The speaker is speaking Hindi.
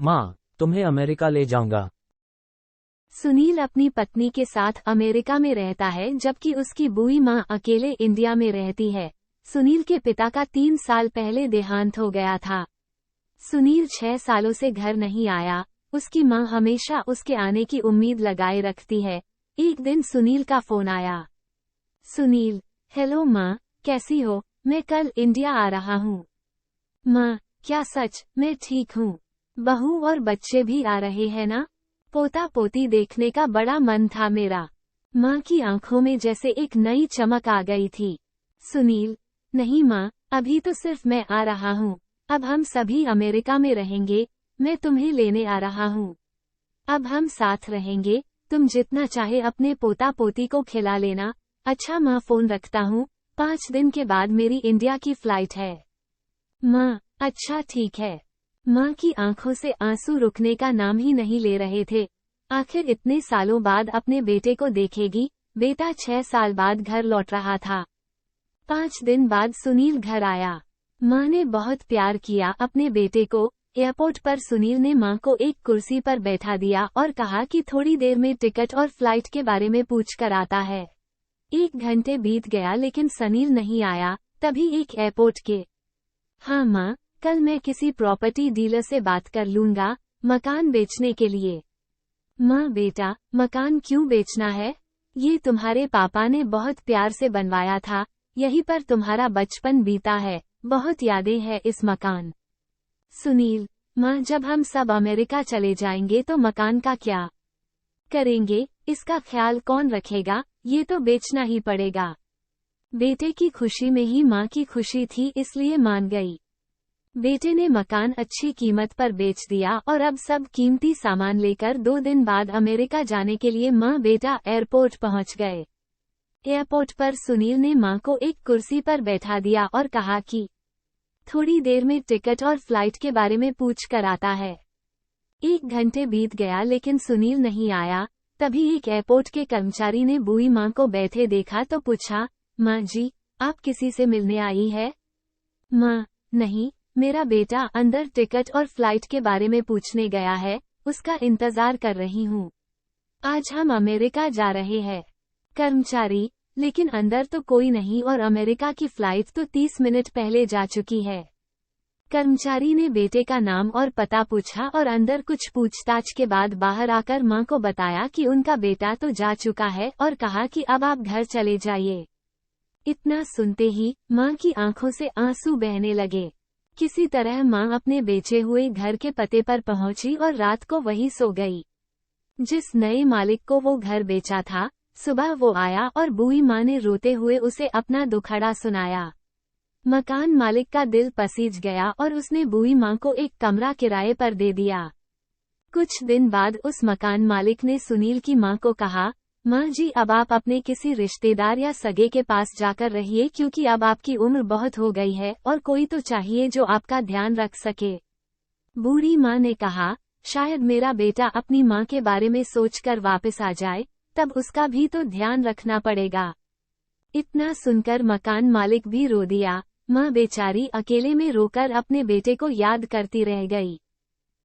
माँ, तुम्हें अमेरिका ले जाऊंगा। सुनील अपनी पत्नी के साथ अमेरिका में रहता है जबकि उसकी बुई माँ अकेले इंडिया में रहती है। सुनील के पिता का 3 साल पहले देहांत हो गया था। सुनील 6 सालों से घर नहीं आया। उसकी माँ हमेशा उसके आने की उम्मीद लगाए रखती है। एक दिन सुनील का फोन आया। सुनील: हेलो माँ, कैसी हो? मैं कल इंडिया आ रहा हूँ। माँ: क्या सच? मैं ठीक हूँ। बहू और बच्चे भी आ रहे हैं ना? पोता पोती देखने का बड़ा मन था मेरा। माँ की आंखों में जैसे एक नई चमक आ गई थी। सुनील: नहीं माँ, अभी तो सिर्फ मैं आ रहा हूँ। अब हम सभी अमेरिका में रहेंगे। मैं तुम्हें लेने आ रहा हूँ। अब हम साथ रहेंगे। तुम जितना चाहे अपने पोता पोती को खिला लेना। अच्छा माँ, फोन रखता हूँ। 5 दिन के बाद मेरी इंडिया की फ्लाइट है। माँ: अच्छा ठीक है। माँ की आंखों से आंसू रुकने का नाम ही नहीं ले रहे थे। आखिर इतने सालों बाद अपने बेटे को देखेगी। बेटा 6 साल बाद घर लौट रहा था। 5 दिन बाद सुनील घर आया। माँ ने बहुत प्यार किया अपने बेटे को। एयरपोर्ट पर सुनील ने माँ को एक कुर्सी पर बैठा दिया और कहा कि थोड़ी देर में टिकट और फ्लाइट के बारे में पूछ कर आता है। 1 घंटे बीत गया लेकिन सुनील नहीं आया। तभी एक एयरपोर्ट के: हाँ माँ, कल मैं किसी प्रॉपर्टी डीलर से बात कर लूंगा, मकान बेचने के लिए। माँ: बेटा, मकान क्यों बेचना है? ये तुम्हारे पापा ने बहुत प्यार से बनवाया था। यहीं पर तुम्हारा बचपन बीता है। बहुत यादें हैं इस मकान। सुनील: माँ, जब हम सब अमेरिका चले जाएंगे तो मकान का क्या करेंगे? इसका ख्याल कौन रखेगा? ये तो बेचना ही पड़ेगा। बेटे की खुशी में ही माँ की खुशी थी, इसलिए मान गई। बेटे ने मकान अच्छी कीमत पर बेच दिया और अब सब कीमती सामान लेकर 2 दिन बाद अमेरिका जाने के लिए माँ बेटा एयरपोर्ट पहुँच गए। एयरपोर्ट पर सुनील ने माँ को एक कुर्सी पर बैठा दिया और कहा कि थोड़ी देर में टिकट और फ्लाइट के बारे में पूछ कर आता है। 1 घंटे बीत गया लेकिन सुनील नहीं आया। तभी एक एयरपोर्ट के कर्मचारी ने बुई माँ को बैठे देखा तो पूछा, माँ जी, आप किसी से मिलने आई है? माँ: नहीं, मेरा बेटा अंदर टिकट और फ्लाइट के बारे में पूछने गया है। उसका इंतजार कर रही हूँ। आज हम अमेरिका जा रहे हैं। कर्मचारी: लेकिन अंदर तो कोई नहीं और अमेरिका की फ्लाइट तो 30 मिनट पहले जा चुकी है। कर्मचारी ने बेटे का नाम और पता पूछा और अंदर कुछ पूछताछ के बाद बाहर आकर माँ को बताया कि उनका बेटा तो जा चुका है और कहा कि अब आप घर चले जाइए। इतना सुनते ही माँ की आंखों से आंसू बहने लगे। किसी तरह माँ अपने बेचे हुए घर के पते पर पहुंची और रात को वहीं सो गई। जिस नए मालिक को वो घर बेचा था, सुबह वो आया और बुई माँ ने रोते हुए उसे अपना दुखड़ा सुनाया। मकान मालिक का दिल पसीज गया और उसने बुई माँ को एक कमरा किराए पर दे दिया। कुछ दिन बाद उस मकान मालिक ने सुनील की माँ को कहा, माँ जी, अब आप अपने किसी रिश्तेदार या सगे के पास जाकर रहिए क्योंकि अब आपकी उम्र बहुत हो गई है और कोई तो चाहिए जो आपका ध्यान रख सके। बूढ़ी माँ ने कहा, शायद मेरा बेटा अपनी माँ के बारे में सोचकर वापस आ जाए, तब उसका भी तो ध्यान रखना पड़ेगा। इतना सुनकर मकान मालिक भी रो दिया। माँ बेचारी अकेले में रोकर अपने बेटे को याद करती रह गई।